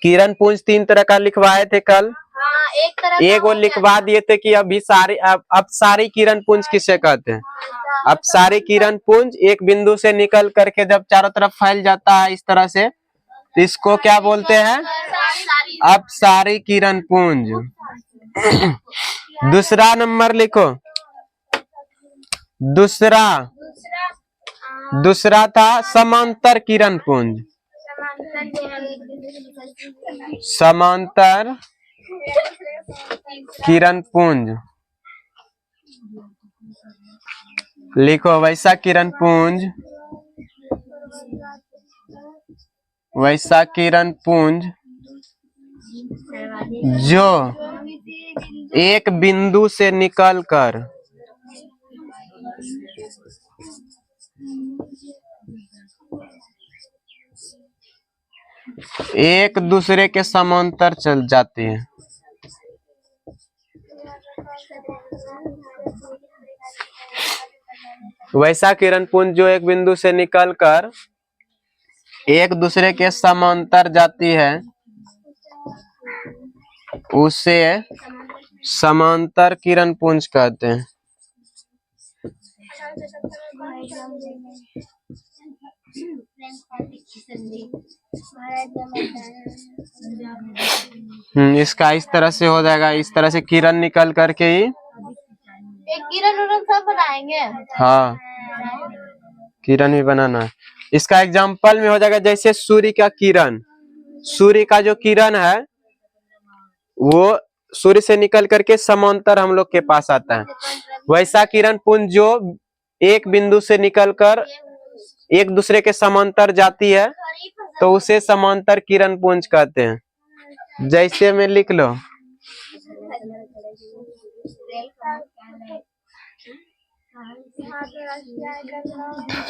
किरण पुंज 3 तरह का लिखवाए थे कल। हाँ, एक तरह एक वो लिखवा दिए थे कि अभी सारे अब सारी किरण पुंज किसे कहते हैं। अब सारे किरण पुंज एक बिंदु से निकल करके जब चारों तरफ फैल जाता है इस तरह से, तो इसको क्या बोलते हैं, अब सारी किरण पुंज। दूसरा नंबर लिखो, दूसरा था समांतर किरण पुंज। समांतर किरण पुंज लिखो, वैसा किरण पुंज, वैसा किरण पुंज जो एक बिंदु से निकलकर एक दूसरे के समांतर चल जाती है। वैसा किरण पुंज जो एक बिंदु से निकलकर एक दूसरे के समांतर जाती है उसे समांतर किरण पुंज कहते हैं। इसका इस तरह से हो जाएगा, इस तरह से किरण निकल करके ही एक किरण उरण सब बनाएंगे। हाँ, किरण भी बनाना है। इसका एग्जाम्पल में हो जाएगा जैसे सूर्य का किरण, सूर्य का जो किरण है वो सूर्य से निकल करके समांतर हम लोग के पास आता है। वैसा किरण पुंज जो एक बिंदु से निकलकर एक दूसरे के समांतर जाती है तो उसे समांतर किरण पुंज कहते हैं। जैसे में लिख लो,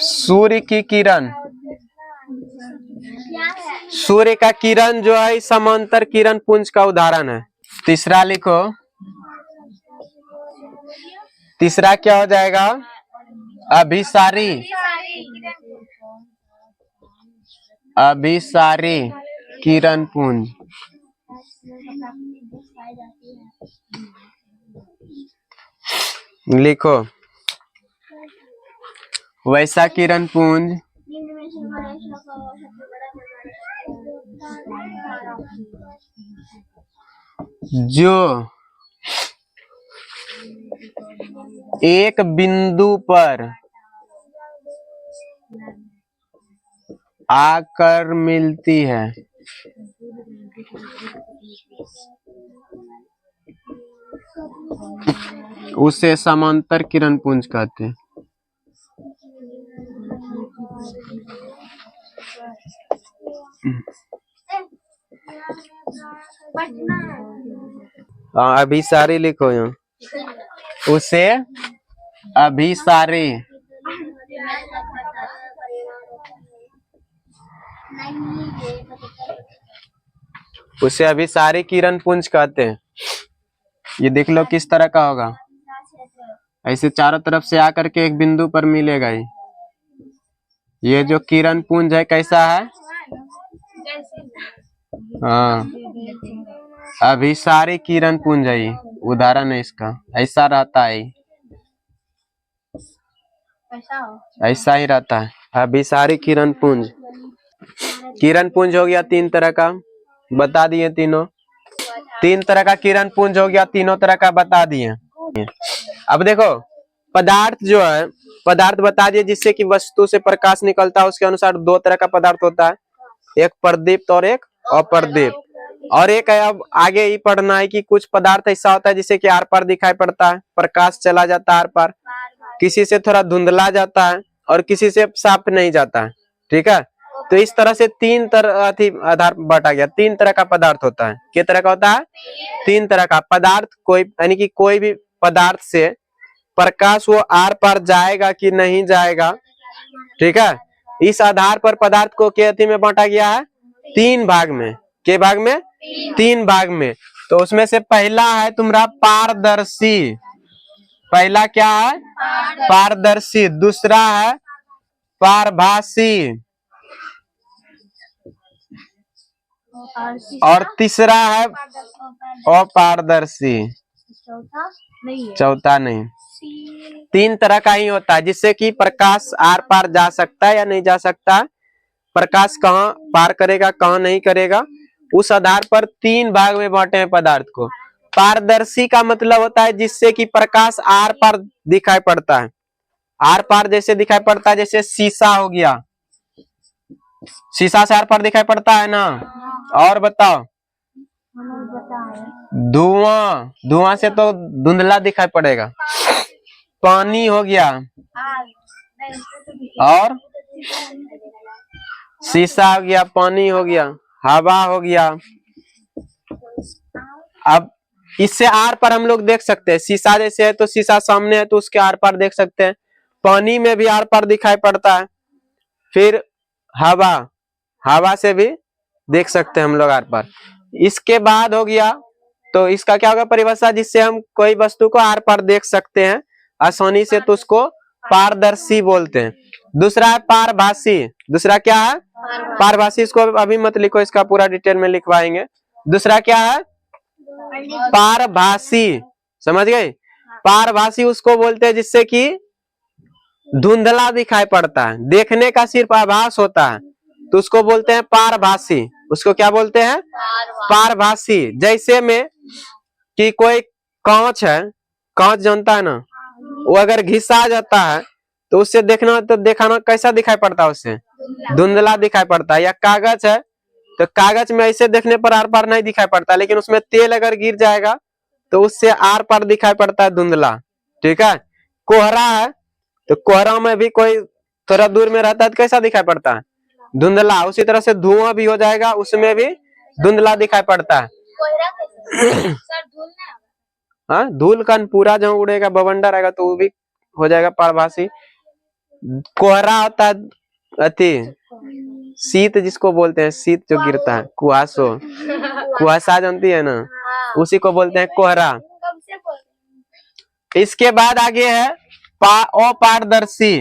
सूर्य की किरण, सूर्य का किरण जो है समांतर किरण पुंज का उदाहरण है। तीसरा लिखो, तीसरा क्या हो जाएगा, अभिसारी, अभिसारी किरण पुंज। लिखो, वैसा किरण पुंज जो एक बिंदु पर आकर मिलती है उसे समांतर किरण पुंज कहते हैं। अभिसारी लिखो यहाँ, उसे अभिसारी, उसे अभिसारी किरण पुंज कहते हैं। ये देख लो किस तरह का होगा, ऐसे चारों तरफ से आकर के एक बिंदु पर मिलेगा ही। ये जो किरण पुंज है कैसा है, हाँ, अभिसारी किरण पुंज है, ये उदाहरण है इसका, ऐसा रहता है, ऐसा ही रहता है अभिसारी किरण पुंज। किरण पुंज हो गया 3 तरह का, बता दिए तीनों, 3 तरह का किरण पुंज हो गया, तीनों तरह का बता दिए। अब देखो पदार्थ जो है, पदार्थ बता दिए जिससे कि वस्तु से प्रकाश निकलता है, उसके अनुसार 2 तरह का पदार्थ होता है, एक प्रदीप्त और एक अप्रदीप्त। और एक है, अब आगे ही पढ़ना है कि कुछ पदार्थ ऐसा होता है जिससे कि आर पार दिखाई पड़ता है, प्रकाश चला जाता है आर पार, किसी से थोड़ा धुंधला जाता है और किसी से साफ नहीं जाता है। ठीक है, तो इस तरह से 3 तरह आधार बांटा गया, 3 तरह का पदार्थ होता है। किस तरह का होता है, 3 तरह का पदार्थ। कोई यानी कि कोई भी पदार्थ से प्रकाश वो आर पार जाएगा कि नहीं जाएगा, ठीक है, इस आधार पर पदार्थ को के में बांटा गया है 3 भाग में। के भाग में, 3 भाग में। तो उसमें से पहला है तुम्हारा पारदर्शी, पहला क्या है, पारदर्शी। दूसरा है पारभासी, और तीसरा है अपारदर्शी, चौथा नहीं है। चौथा नहीं। 3 तरह का ही होता है जिससे कि प्रकाश आर पार जा सकता है या नहीं जा सकता, प्रकाश कहाँ पार करेगा कहाँ नहीं करेगा, उस आधार पर 3 भाग में बांटे हैं पदार्थ को। पारदर्शी का मतलब होता है जिससे कि प्रकाश आर पार दिखाई पड़ता है, आर पार जैसे दिखाई पड़ता है, जैसे शीशा हो गया, शीशा से आर पार दिखाई पड़ता है ना। और बताओ, धुआं, धुआं से तो धुंधला दिखाई पड़ेगा। पानी हो गया, और शीशा हो गया, पानी हो गया, हवा हो गया। अब इससे आर पार हम लोग देख सकते हैं, शीशा जैसे है तो शीशा सामने है तो उसके आर पार देख सकते हैं, पानी में भी आर पार दिखाई पड़ता है। फिर हवा, हवा से भी देख सकते हैं हम लोग आर पार। इसके बाद हो गया, तो इसका क्या होगा परिभाषा, जिससे हम कोई वस्तु को आर पार देख सकते हैं आसानी से, तो उसको पारदर्शी बोलते हैं। दूसरा है पारभासी, दूसरा क्या है पारभासी, इसको अभी मत लिखो, इसका पूरा डिटेल में लिखवाएंगे। दूसरा क्या है पारभासी, समझ गए। पारभासी उसको बोलते हैं जिससे कि धुंधला दिखाई पड़ता है, देखने का सिर्फ आभास होता है, तो उसको बोलते हैं पारभासी। उसको क्या बोलते हैं पारभासी। जैसे में कि कोई कांच है, कांच जानता है ना, वो अगर घिसा जाता है तो उससे देखना, तो दिखाना कैसा दिखाई पड़ता है, उससे धुंधला दिखाई पड़ता है। या कागज है, तो कागज में ऐसे देखने पर आर पार नहीं दिखाई पड़ता, लेकिन उसमें तेल अगर गिर जाएगा तो उससे आर पार दिखाई पड़ता है धुंधला, ठीक है। कोहरा है, तो कोहरा में भी कोई थोड़ा दूर में रहता है तो कैसा दिखाई पड़ता है धुंधला। उसी तरह से धुआं भी हो जाएगा, उसमें भी धुंधला दिखाई पड़ता है। हाँ, धूल कण पूरा जहाँ उड़ेगा, बवंडर आएगा तो वो भी हो जाएगा पारभासी। कोहरा होता है अति शीत, जिसको बोलते हैं शीत जो गिरता है, कुहासो, कुहासा जानती है ना, उसी को बोलते हैं कोहरा। इसके बाद आगे है अपारदर्शी।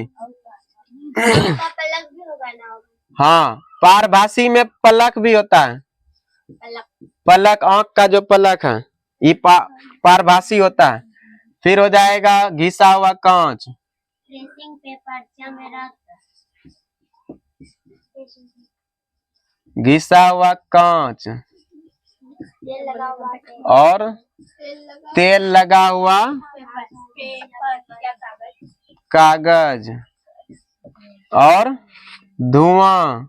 हाँ, पारभासी में पलक भी होता है, पलक आंख का जो पलक है ये पारभासी होता है। फिर हो जाएगा घिसा हुआ कांच, घिसा हुआ कांच, और तेल लगा हुआ कागज, और धुआं,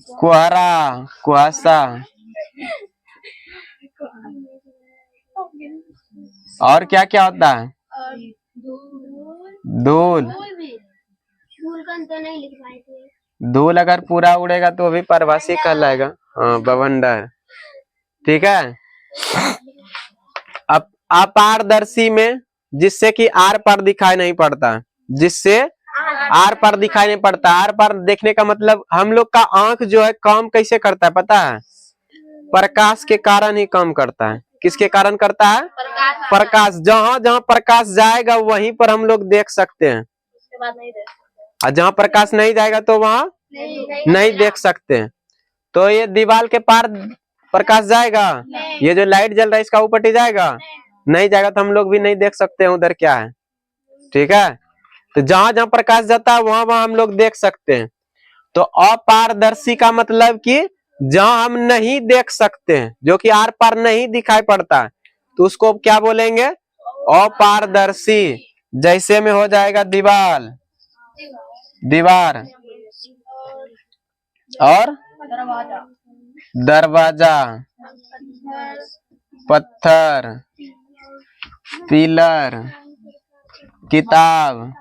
कोहरा, कुहासा, और क्या क्या होता है धूल। धूल अगर पूरा उड़ेगा तो भी पारभासी कहलाएगा, हाँ बवंडर, ठीक है। अब अपारदर्शी में जिससे कि आर पार दिखाई नहीं पड़ता, जिससे आर पार दिखाई नहीं पड़ता। आर पार देखने का मतलब, हम लोग का आंख जो है काम कैसे करता है पता है, प्रकाश के कारण ही काम करता है। किसके कारण करता है प्रकाश, जहाँ जहाँ प्रकाश जाएगा वहीं पर हम लोग देख सकते हैं, और जहाँ प्रकाश नहीं जाएगा तो वहाँ नहीं देख सकते हैं। तो ये दीवार के पार प्रकाश जाएगा, ये जो लाइट जल रहा है इसका ऊपर जाएगा नहीं जाएगा, तो हम लोग भी नहीं देख सकते हैं उधर क्या है, ठीक है। तो जहां जहां प्रकाश जाता है वहां वहां हम लोग देख सकते हैं। तो अपारदर्शी का मतलब कि जहां हम नहीं देख सकते हैं, जो कि आर पार नहीं दिखाई पड़ता है, तो उसको क्या बोलेंगे अपारदर्शी। जैसे में हो जाएगा दीवार, दीवार, और दरवाजा, पत्थर, पिलर, किताब,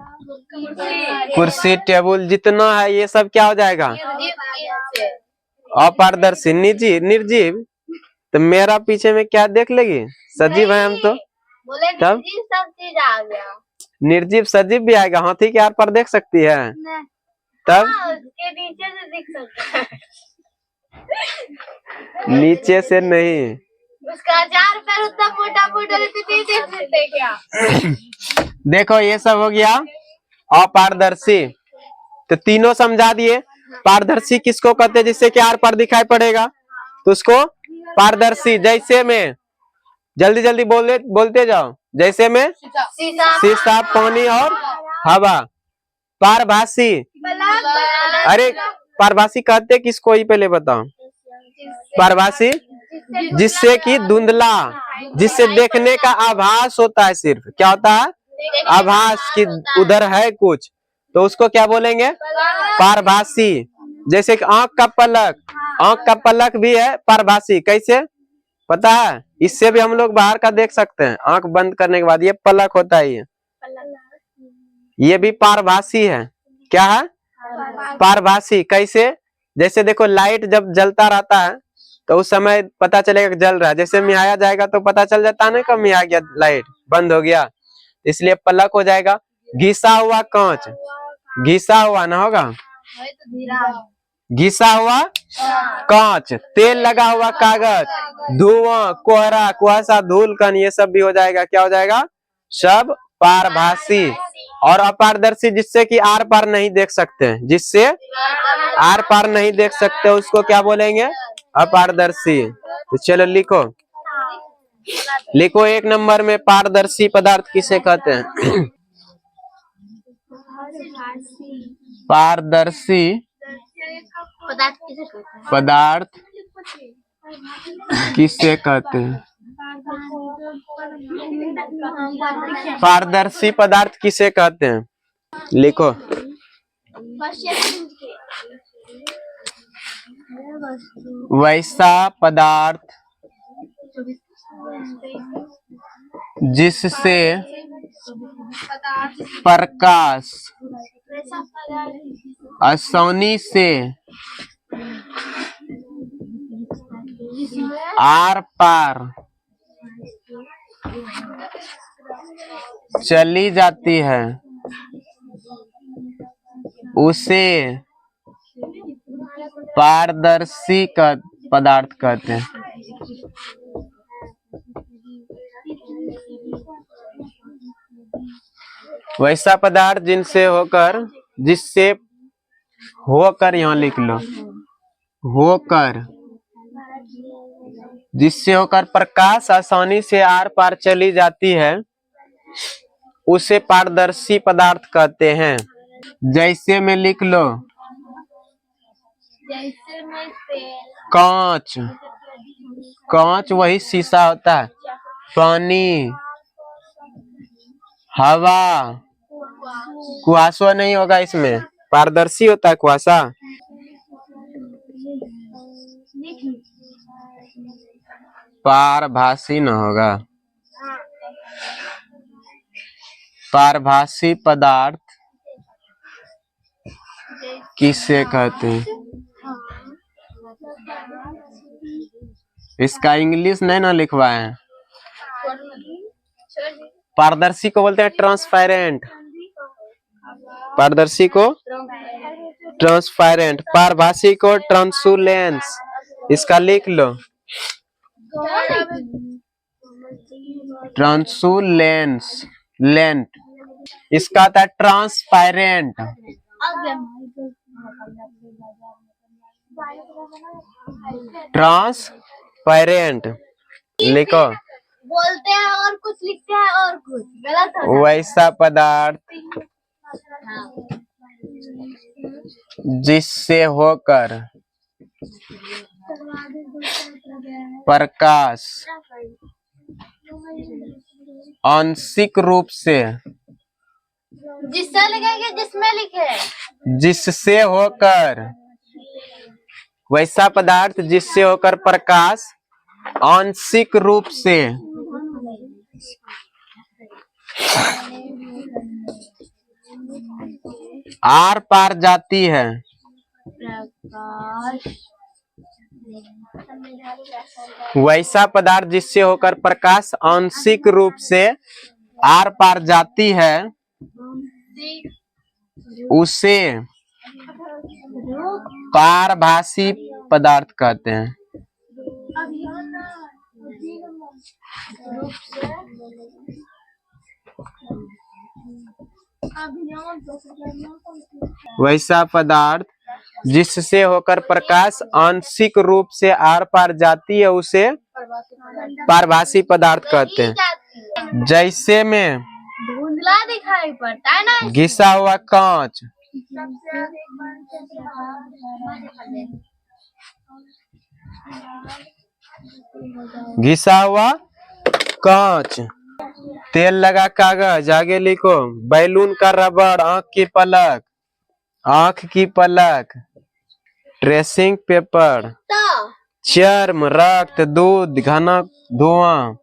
कुर्सी, टेबल, जितना है ये सब क्या हो जाएगा अपारदर्शी। निर्जीव, तो मेरा पीछे में क्या देख लेगी, सजीव है हम तो, तब सब चीज आ गया। निर्जीव सजीव भी आएगा, हाथी के आर पार देख सकती है तब, उसके नीचे से दिख सकता है। नीचे से नहीं, उसका 4 पैर उतना मोटा मोटा नहीं देख सकते क्या। देखो ये सब हो गया अपारदर्शी। तो तीनों समझा दिए। पारदर्शी किसको कहते हैं जिससे कि आर पार दिखाई पड़ेगा, तो उसको पारदर्शी। जैसे में जल्दी जल्दी बोलते जाओ, जैसे में शीशा, पानी और हवा। पारभासी, अरे पारभासी कहते किसको ही पहले बताओ। पारभासी जिससे कि धुंधला, जिससे देखने का आभास होता है, सिर्फ क्या होता है, आभास कि उधर है कुछ, तो उसको क्या बोलेंगे, पारभासी। जैसे कि आंख का पलक भी है पारभासी। कैसे पता है, इससे भी हम लोग बाहर का देख सकते हैं आंख बंद करने के बाद, ये पलक होता है, ये भी पारभासी है। क्या है, पारभासी। कैसे, जैसे देखो लाइट जब जलता रहता है तो उस समय पता चलेगा कि जल रहा है, जैसे मियाया जाएगा तो पता चल जाता है ना कब मिया गया, लाइट बंद हो गया, इसलिए पलक हो जाएगा। घिसा हुआ कांच, घिसा हुआ ना होगा, घिसा हुआ कांच। तेल लगा हुआ कागज, धुआं, कोहरा, कुहासा, धूल कण, ये सब भी हो जाएगा, क्या हो जाएगा, सब पारभासी। और अपारदर्शी जिससे कि आर पार नहीं देख सकते, जिससे आर पार नहीं देख सकते उसको क्या बोलेंगे, अपारदर्शी। तो चलो लिखो, लिखो एक नंबर में पारदर्शी पदार्थ किसे कहते हैं। पारदर्शी पदार्थ किसे कहते हैं, पारदर्शी पदार्थ किसे कहते हैं, लिखो। वैसा पदार्थ जिससे प्रकाश आसानी से आर पार चली जाती है, उसे पारदर्शी का पदार्थ कहते हैं। वैसा पदार्थ जिनसे होकर, जिससे होकर, यहाँ लिख लो, होकर, जिससे होकर प्रकाश आसानी से आर पार चली जाती है, उसे पारदर्शी पदार्थ कहते हैं। जैसे में लिख लो, कांच, कांच वही शीशा होता है। पानी, हवा, कुहासा नहीं होगा इसमें, पारदर्शी होता है कुहासा। पारभासी न होगा, पारभासी पदार्थ किसे कहते हैं, इसका इंग्लिश नहीं ना लिखवाए हैं। पारदर्शी को बोलते हैं ट्रांसपेरेंट, पारदर्शी को ट्रांसपेरेंट, पारभासी को ट्रांसुलेंस। इसका लिख लो, ट्रांसुलेंस, लेंट। इसका आता है ट्रांसपेरेंट, ट्रांसपेरेंट। लिखो, बोलते हैं और कुछ, लिखते हैं और कुछ, गलत होता है। वैसा पदार्थ जिससे होकर प्रकाश आंशिक रूप से, जिससे लिखेंगे, जिसमें लिखे, जिससे होकर, वैसा पदार्थ जिससे होकर प्रकाश आंशिक रूप से आर पार जाती है, वैसा पदार्थ जिससे होकर प्रकाश आंशिक रूप से आर पार जाती है, उसे पारभासी पदार्थ कहते हैं। वैसा पदार्थ जिससे होकर प्रकाश आंशिक रूप से आर पार जाती है उसे पारभासी पदार्थ कहते हैं। जैसे में धुंधला दिखाई पड़ता है ना। घिसा हुआ कांच, घिसा हुआ कांच, तेल लगा कागज, आगे लिखो बैलून का रबड़, आंख की पलक, आंख की पलक, ट्रेसिंग पेपर, चर्म, रक्त, दूध, घना धुआं,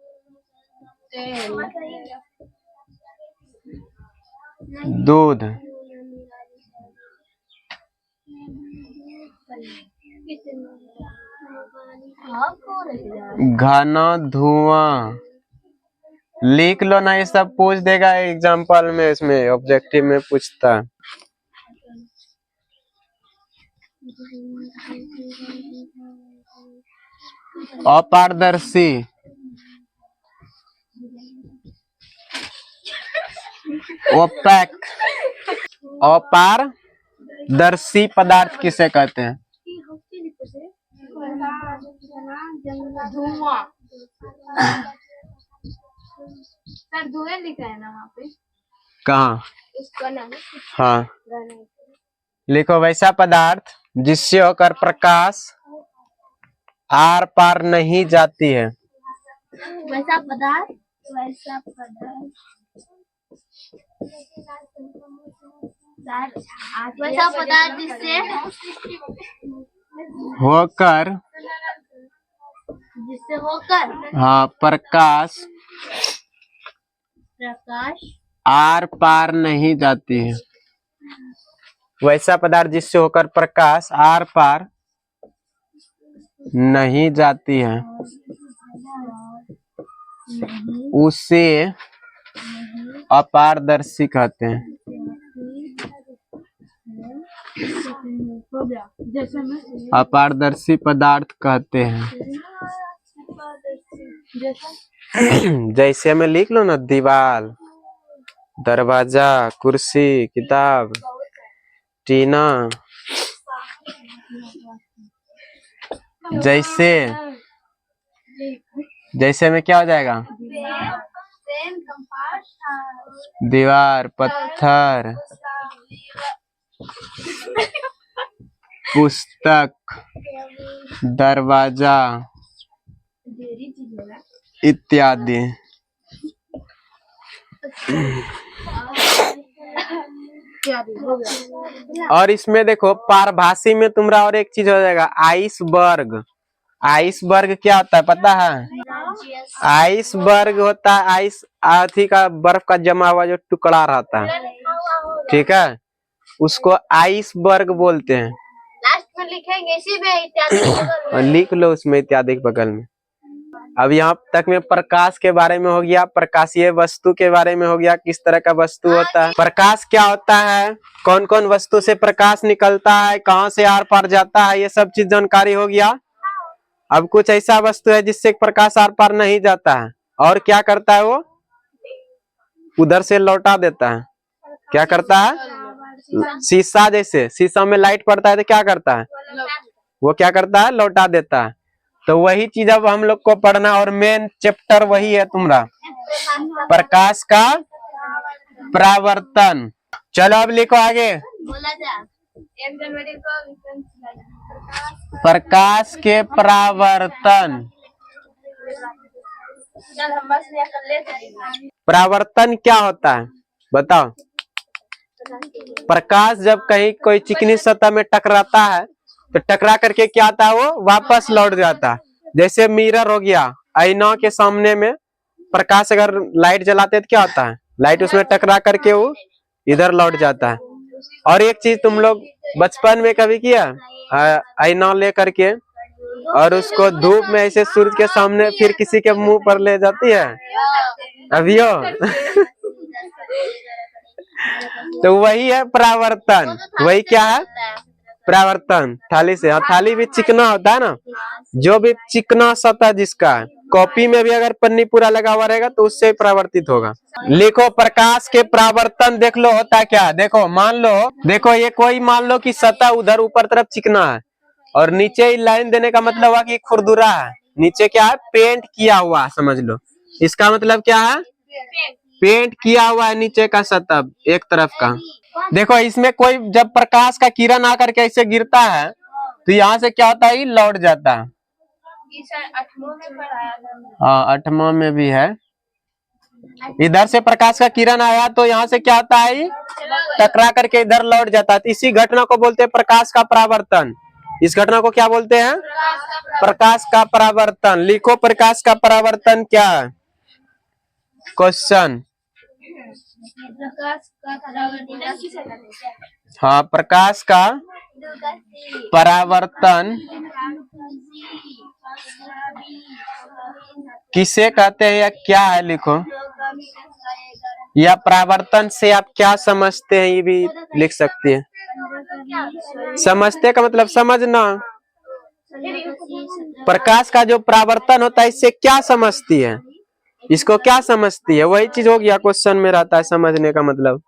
दूध, घना धुआं। लिख लो ना, ये सब पूछ देगा एग्जाम्पल में, इसमें ऑब्जेक्टिव में पूछता है। अपारदर्शी, ओपैक, अपारदर्शी पदार्थ किसे कहते हैं? धुआं। सर धुएं लिखा है ना वहाँ पे? कहाँ? उसका नाम। हाँ लिखो, वैसा पदार्थ जिससे होकर प्रकाश आर पार नहीं जाती है। वैसा पदार्थ जिससे होकर हाँ प्रकाश आर पार नहीं जाती है। वैसा पदार्थ जिससे होकर प्रकाश आर पार नहीं जाती है उसे अपारदर्शी कहते हैं। अपारदर्शी पदार्थ कहते हैं। जैसे में लिख लो ना, दीवार, दरवाजा, कुर्सी, किताब, टीना। जैसे में क्या हो जाएगा? दीवार, पत्थर, पुस्तक, दरवाजा इत्यादि। और इसमें देखो पारभासी में तुम्हारा और एक चीज हो जाएगा, आइसबर्ग। आइसबर्ग क्या होता है पता है? आइसबर्ग होता है आइस आथी का बर्फ का जमा हुआ जो टुकड़ा रहता है, ठीक है, उसको आइसबर्ग बोलते हैं। लास्ट में लिखेंगे इसी में इत्यादि। लिख लो उसमें इत्यादि के बगल में। अब यहाँ तक में प्रकाश के बारे में हो गया, प्रकाशीय वस्तु के बारे में हो गया, किस तरह का वस्तु होता है, प्रकाश क्या होता है, कौन कौन वस्तु से प्रकाश निकलता है, कहाँ से आर पार जाता है, ये सब चीज जानकारी हो गया। अब कुछ ऐसा वस्तु है जिससे प्रकाश आर पार नहीं जाता है, और क्या करता है वो? उधर से लौटा देता है। क्या करता है? शीशा, जैसे शीशा में लाइट पड़ता है तो क्या करता है वो? क्या करता है? लौटा देता है। तो वही चीज अब हम लोग को पढ़ना, और मेन चैप्टर वही है तुम्हारा, प्रकाश का परावर्तन। चलो अब लिखो आगे। प्रकाश के परावर्तन। परावर्तन क्या होता है बताओ? प्रकाश जब कहीं कोई चिकनी सतह में टकराता है तो टकरा करके क्या आता है, वो वापस लौट जाता है। जैसे मिरर हो गया, आईना के सामने में प्रकाश अगर लाइट जलाते तो क्या होता है, लाइट उसमें टकरा करके वो इधर लौट जाता है। और एक चीज तुम लोग बचपन में कभी किया, आईना ले करके और उसको धूप में ऐसे सूरज के सामने फिर किसी के मुंह पर ले जाती है अभियो। तो वही है परावर्तन। वही क्या है? परावर्तन। थाली से, हाँ थाली भी चिकना होता है ना, जो भी चिकना सतह जिसका है कॉपी में भी अगर पन्नी पूरा लगा हुआ रहेगा तो उससे परावर्तित होगा। लिखो प्रकाश के परावर्तन देख लो होता क्या। देखो मान लो, देखो ये कोई मान लो कि सतह उधर ऊपर तरफ चिकना है और नीचे लाइन देने का मतलब हुआ कि खुरदुरा है। नीचे क्या है, पेंट किया हुआ समझ लो। इसका मतलब क्या है, पेंट किया हुआ है नीचे का सतह एक तरफ का। देखो इसमें कोई जब प्रकाश का किरण आकर के ऐसे गिरता है तो यहाँ से क्या होता है, लौट जाता है। हाँ 8वां में भी है। इधर से प्रकाश का किरण आया तो यहाँ से क्या होता है, टकरा करके इधर लौट जाता है। तो इसी घटना को बोलते हैं प्रकाश का परावर्तन। इस घटना को क्या बोलते हैं, प्रकाश का परावर्तन। लिखो प्रकाश का परावर्तन क्या है। क्वेश्चन, हाँ प्रकाश का परावर्तन किसे कहते हैं या क्या है, लिखो। या परावर्तन से आप क्या समझते हैं ये भी लिख सकती है। समझते का मतलब समझना। प्रकाश का जो परावर्तन होता है इससे क्या समझती है, इसको क्या समझती है, वही चीज हो गया क्वेश्चन में रहता है समझने का मतलब।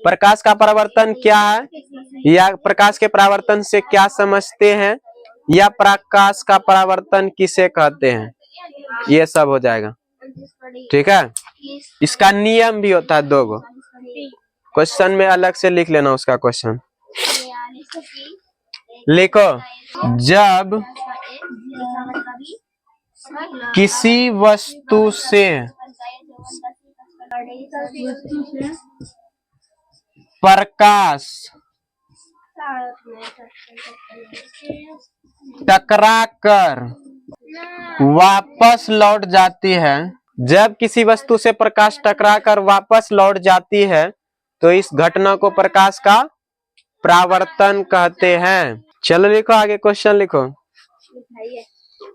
प्रकाश का परावर्तन क्या है, या प्रकाश के परावर्तन से क्या समझते हैं, या प्रकाश का परावर्तन किसे कहते हैं, ये सब हो जाएगा। ठीक है। इसका नियम भी होता है 2 गो। क्वेश्चन में अलग से लिख लेना उसका क्वेश्चन। लिखो, जब किसी वस्तु से प्रकाश टकरा कर वापस लौट जाती है, जब किसी वस्तु से प्रकाश टकरा कर वापस लौट जाती है तो इस घटना को प्रकाश का परावर्तन कहते हैं। चलो लिखो आगे क्वेश्चन लिखो।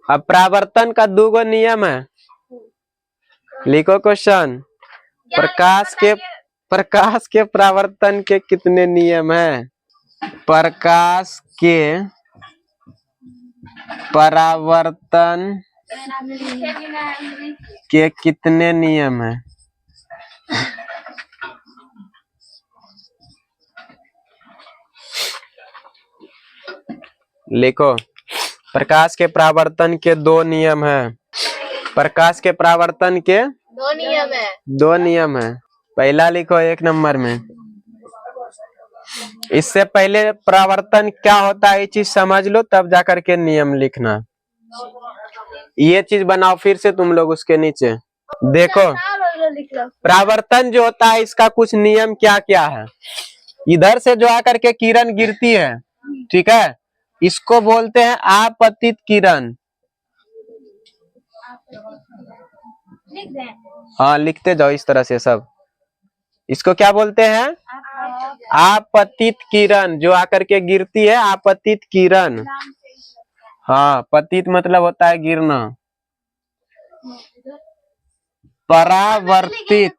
अब परावर्तन का 2 गो नियम है। लिखो क्वेश्चन, प्रकाश के परावर्तन के कितने नियम हैं। प्रकाश के परावर्तन के कितने नियम हैं। लिखो, प्रकाश के परावर्तन के 2 नियम हैं। प्रकाश के परावर्तन के 2 नियम है। 2 नियम है। पहला लिखो 1 नंबर में। इससे पहले परावर्तन क्या होता है ये चीज समझ लो तब जाकर के नियम लिखना। ये चीज बनाओ फिर से तुम लोग उसके नीचे। देखो परावर्तन जो होता है इसका कुछ नियम क्या क्या है। इधर से जो आकर के किरण गिरती है, ठीक है, इसको बोलते हैं आपतित किरण। हाँ लिखते जाओ इस तरह से सब। इसको क्या बोलते हैं, आपतित किरण। जो आकर के गिरती है आपतित किरण। हाँ पतित मतलब होता है गिरना। परावर्तित,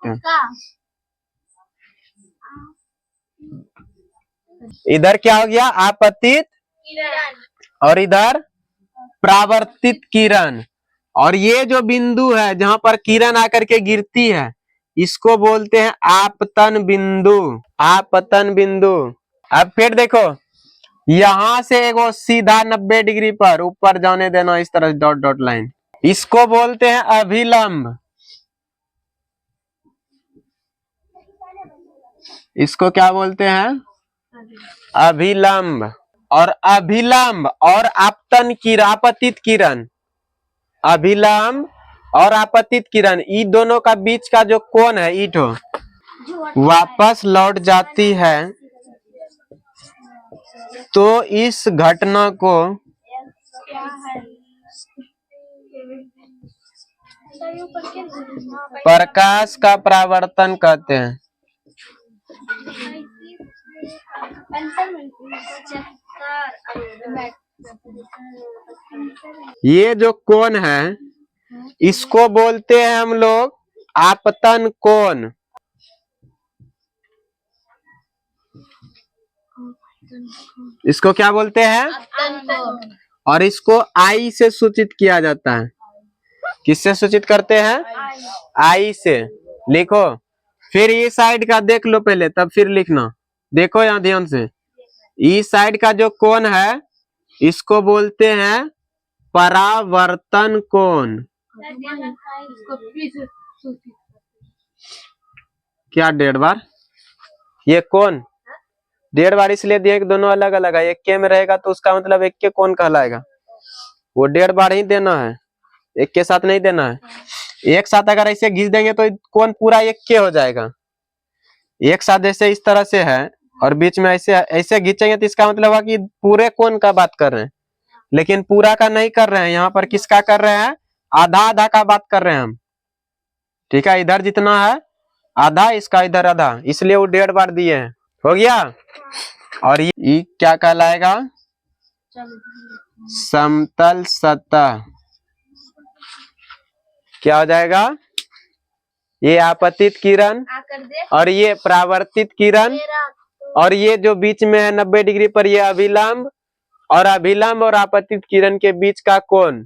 इधर क्या हो गया आपतित और इधर परावर्तित किरण। और ये जो बिंदु है जहां पर किरण आकर के गिरती है इसको बोलते हैं आपतन बिंदु। आपतन बिंदु। अब फिर देखो यहां से एगो सीधा 90 डिग्री पर ऊपर जाने देना इस तरह डॉट डॉट लाइन, इसको बोलते हैं अभिलंब। इसको क्या बोलते हैं, अभिलंब। और अभिलंब और आपतन किरण, आपतित किरण, अभिलंब और आपतित किरण, इन दोनों का बीच का जो कोण है ईठो वापस लौट जाती है तो इस घटना को प्रकाश का परावर्तन कहते हैं। ये जो कोण है इसको बोलते हैं हम लोग आपतन कोण। इसको क्या बोलते हैं, और इसको आई से सूचित किया जाता है। किससे सूचित करते हैं? आई से। लिखो। फिर इस साइड का देख लो पहले, तब फिर लिखना। देखो यहाँ ध्यान से, इस साइड का जो कोण है इसको बोलते हैं परावर्तन कोण। क्या 1.5 बार? ये कोण 1.5 बार इसलिए दिए कि दोनों अलग अलग है। एक के में रहेगा तो उसका मतलब एक के कोण कहलाएगा। वो 1.5 बार ही देना है, एक के साथ नहीं देना है। एक साथ अगर ऐसे घिस देंगे तो कोण पूरा एक के हो जाएगा। एक साथ जैसे इस तरह से है और बीच में ऐसे ऐसे घिंचेंगे तो इसका मतलब है कि पूरे कोण का बात कर रहे हैं, लेकिन पूरा का नहीं कर रहे हैं। यहाँ पर किसका कर रहे हैं? आधा आधा का बात कर रहे हैं हम। ठीक है, इधर जितना है आधा, इसका इधर आधा, इसलिए वो 1.5 बार दिए हैं। हो गया। और ये क्या कहलाएगा? समतल सतह। क्या हो जाएगा? ये आपतित किरण और ये परावर्तित किरण, और ये जो बीच में है 90 डिग्री पर, ये अभिलंब, और अभिलंब और आपतित किरण के बीच का कोण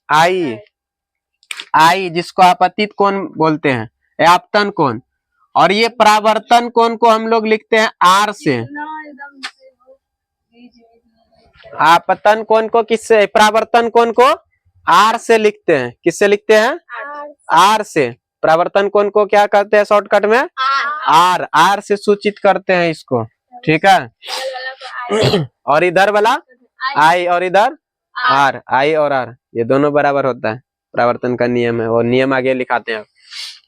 आई। आई जिसको आपतित कोण बोलते हैं, आपतन कोण। और ये परावर्तन कोण को हम लोग लिखते हैं आर से। आपतन कोण को किससे? परावर्तन कोण को आर से लिखते हैं। किससे लिखते हैं? आर से। परावर्तन कोण को क्या कहते हैं शॉर्टकट में? आर। आर से सूचित करते हैं इसको। ठीक है। और इधर वाला आई और इधर आर। आई और आर ये दोनों बराबर होता है, परावर्तन का नियम है। और नियम आगे लिखाते हैं।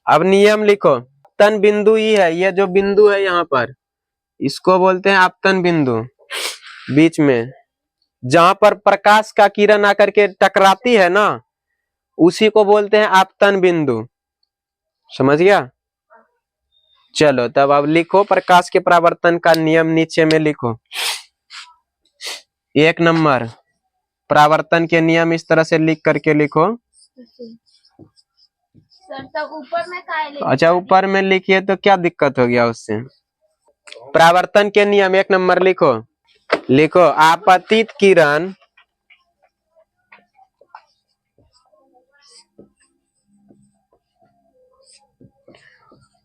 अब नियम लिखो। आपतन बिंदु ही है, ये जो बिंदु है यहाँ पर, इसको बोलते हैं आपतन बिंदु। बीच में जहां पर प्रकाश का किरण आकर के टकराती है ना, उसी को बोलते हैं आपतन बिंदु। समझ गया? चलो तब अब लिखो प्रकाश के परावर्तन का नियम नीचे में लिखो। 1 नंबर परावर्तन के नियम इस तरह से लिख करके लिखो। सर तब ऊपर में काय लिखा? अच्छा ऊपर में लिखिए तो क्या दिक्कत हो गया उससे? परावर्तन के नियम 1 नंबर लिखो। लिखो आपतित किरण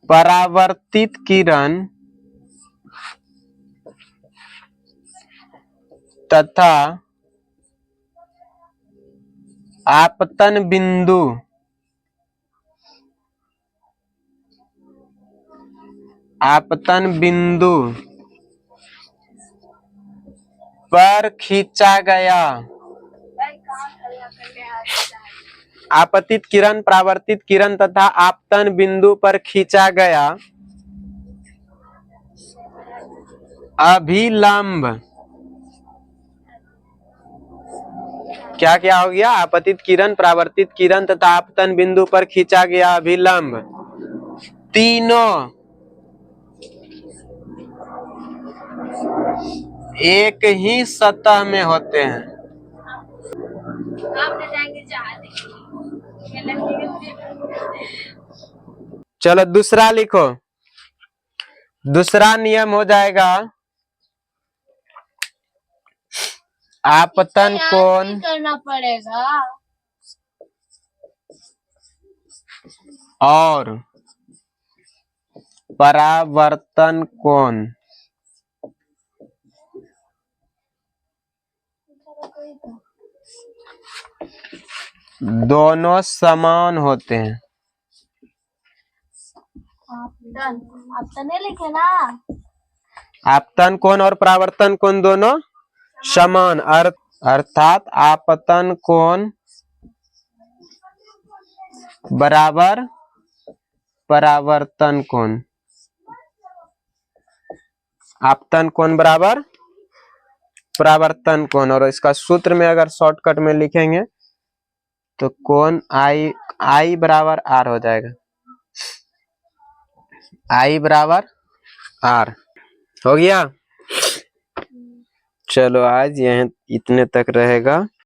परावर्तित किरण तथा आपतन बिंदु पर खींचा गया। आपतित किरण, परावर्तित किरण तथा आपतन बिंदु पर खींचा गया अभिलंब। क्या क्या हो गया? आपतित किरण, परावर्तित किरण तथा आपतन बिंदु पर खींचा गया अभिलंब, तीनों एक ही सतह में होते हैं। चलो दूसरा लिखो। दूसरा नियम हो जाएगा आपतन कोण करना पड़ेगा और परावर्तन कोण दोनों समान होते हैं। आपतन नहीं लिखे ना? आपतन कोण और परावर्तन कोण दोनों समान, अर्थात आपतन कोण बराबर परावर्तन कोण। आपतन कोण बराबर परावर्तन कोण। और इसका सूत्र में अगर शॉर्टकट में लिखेंगे तो कोण आई बराबर आर हो जाएगा। आई बराबर आर हो गया। चलो आज यह इतने तक रहेगा।